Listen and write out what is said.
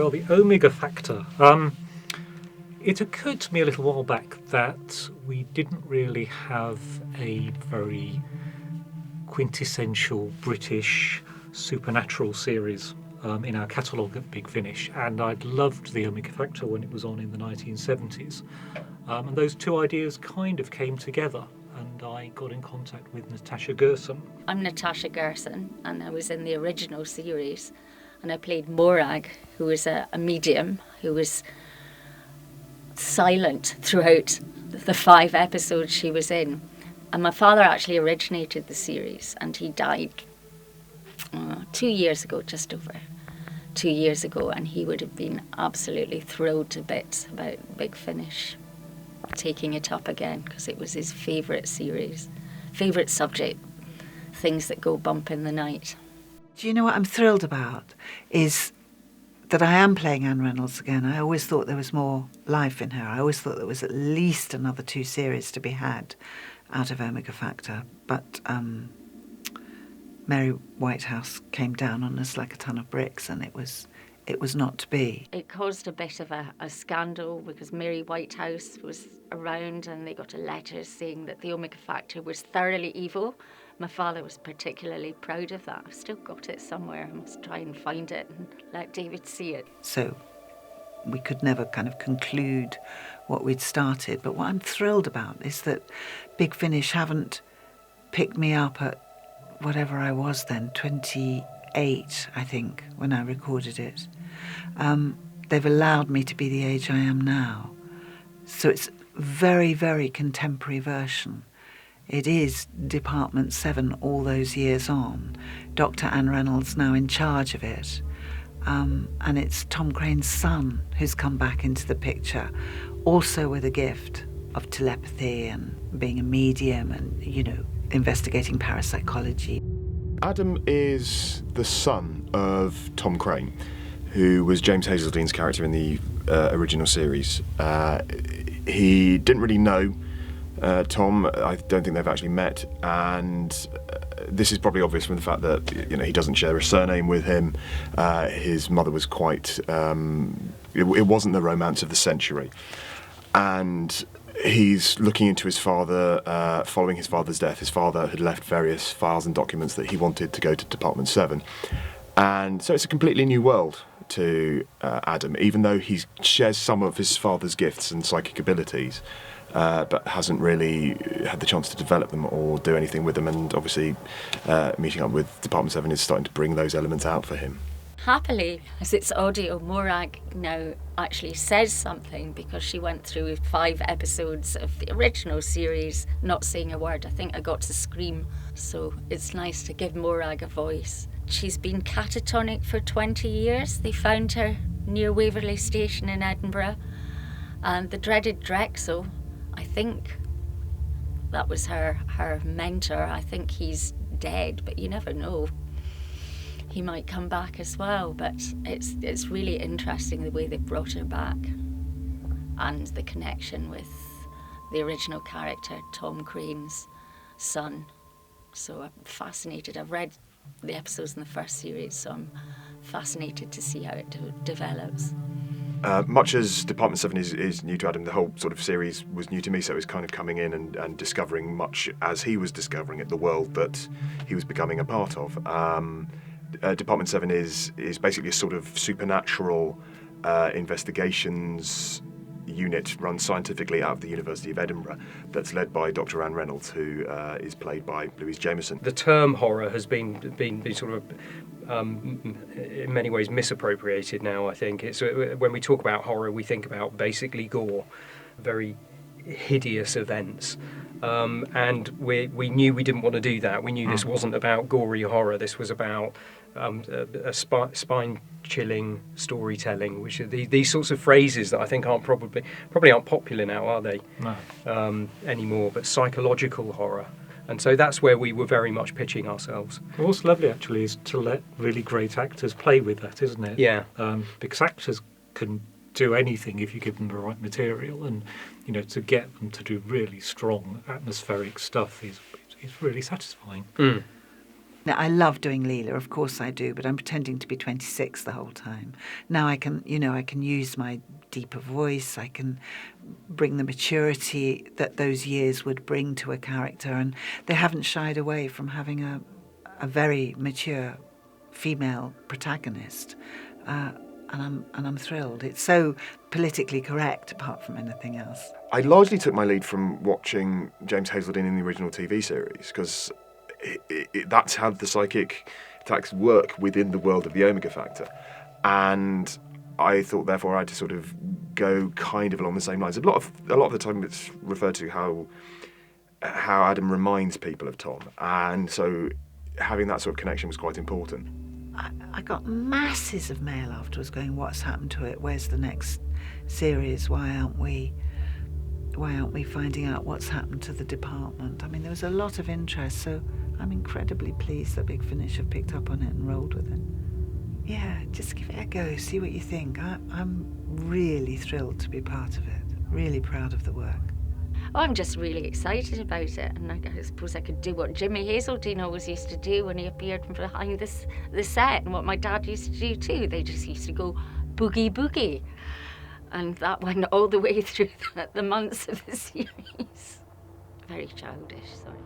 Well, the omega factor. It occurred to me a little while back that we didn't really have a very quintessential British supernatural series in our catalogue at Big Finish, and I'd loved the Omega Factor when it was on in the 1970s. And those two ideas kind of came together, and I got in contact with Natasha Gerson. I'm Natasha Gerson, and I was in the original series, and I played Morag, who was a medium who was silent throughout the 5 episodes she was in. And my father actually originated the series, and he died 2 years ago, just over 2 years ago, and he would have been absolutely thrilled to bits about Big Finish taking it up again, because it was his favourite series, favourite subject, things that go bump in the night. Do you know what I'm thrilled about is that I am playing Anne Reynolds again. I always thought there was more life in her. I always thought there was at least another 2 series to be had out of Omega Factor. But Mary Whitehouse came down on us like a ton of bricks, and it was not to be. It caused a bit of a scandal because Mary Whitehouse was around, and they got a letter saying that the Omega Factor was thoroughly evil. My father was particularly proud of that. I've still got it somewhere. I must try and find it and let David see it. So we could never kind of conclude what we'd started. But what I'm thrilled about is that Big Finish haven't picked me up at whatever I was then, 28, I think, when I recorded it. They've allowed me to be the age I am now. So it's a very, very contemporary version. It is Department 7 all those years on. Dr. Anne Reynolds now in charge of it. And it's Tom Crane's son who's come back into the picture, also with a gift of telepathy and being a medium and, investigating parapsychology. Adam is the son of Tom Crane, who was James Hazeldene's character in the original series. He didn't really know Tom. I don't think they've actually met, and this is probably obvious from the fact that he doesn't share a surname with him. His mother was quite. It wasn't the romance of the century, and he's looking into his father. Following his father's death, his father had left various files and documents that he wanted to go to Department 7, and so it's a completely new world to Adam, even though he shares some of his father's gifts and psychic abilities. But hasn't really had the chance to develop them or do anything with them, and obviously meeting up with Department 7 is starting to bring those elements out for him. Happily, as it's audio, Morag now actually says something, because she went through 5 episodes of the original series not saying a word. I think I got to scream, so it's nice to give Morag a voice. She's been catatonic for 20 years. They found her near Waverley Station in Edinburgh, and the dreaded Drexel, I think that was her mentor. I think he's dead, but you never know. He might come back as well, but it's really interesting the way they brought her back and the connection with the original character, Tom Crane's son. So I'm fascinated. I've read the episodes in the first series, so I'm fascinated to see how it develops. Much as Department 7 is new to Adam, the whole sort of series was new to me, so it was kind of coming in and discovering much as he was discovering it, the world that he was becoming a part of. Department 7 is basically a sort of supernatural investigations unit run scientifically out of the University of Edinburgh that's led by Dr. Anne Reynolds, who is played by Louise Jameson. The term horror has been sort of in many ways misappropriated now, I think. It's when we talk about horror, we think about basically gore, very hideous events. And we knew we didn't want to do that. We knew this wasn't about gory horror. This was about a spine-chilling storytelling, which are these sorts of phrases that I think probably aren't popular now, are they? No. Anymore. But psychological horror. And so that's where we were very much pitching ourselves. What's lovely, actually, is to let really great actors play with that, isn't it? Yeah. Because actors can do anything if you give them the right material, and to get them to do really strong atmospheric stuff is really satisfying. Now, I love doing Leela, of course I do, but I'm pretending to be 26 the whole time. Now I can use my deeper voice, I can bring the maturity that those years would bring to a character, and they haven't shied away from having a very mature female protagonist. And I'm thrilled. It's so politically correct, apart from anything else. I largely took my lead from watching James Hazelden in the original TV series, because that's how the psychic attacks work within the world of the Omega Factor. And I thought, therefore, I had to sort of go kind of along the same lines. A lot of the time it's referred to how Adam reminds people of Tom. And so having that sort of connection was quite important. I got masses of mail afterwards going, what's happened to it? Where's the next series? Why aren't we finding out what's happened to the department? I mean, there was a lot of interest, so I'm incredibly pleased that Big Finish have picked up on it and rolled with it. Yeah, just give it a go, see what you think. I'm really thrilled to be part of it, really proud of the work. Oh, I'm just really excited about it, and I suppose I could do what Jimmy Hazelden always used to do when he appeared from behind the set, and what my dad used to do too. They just used to go boogie boogie, and that went all the way through the months of the series. Very childish, sorry.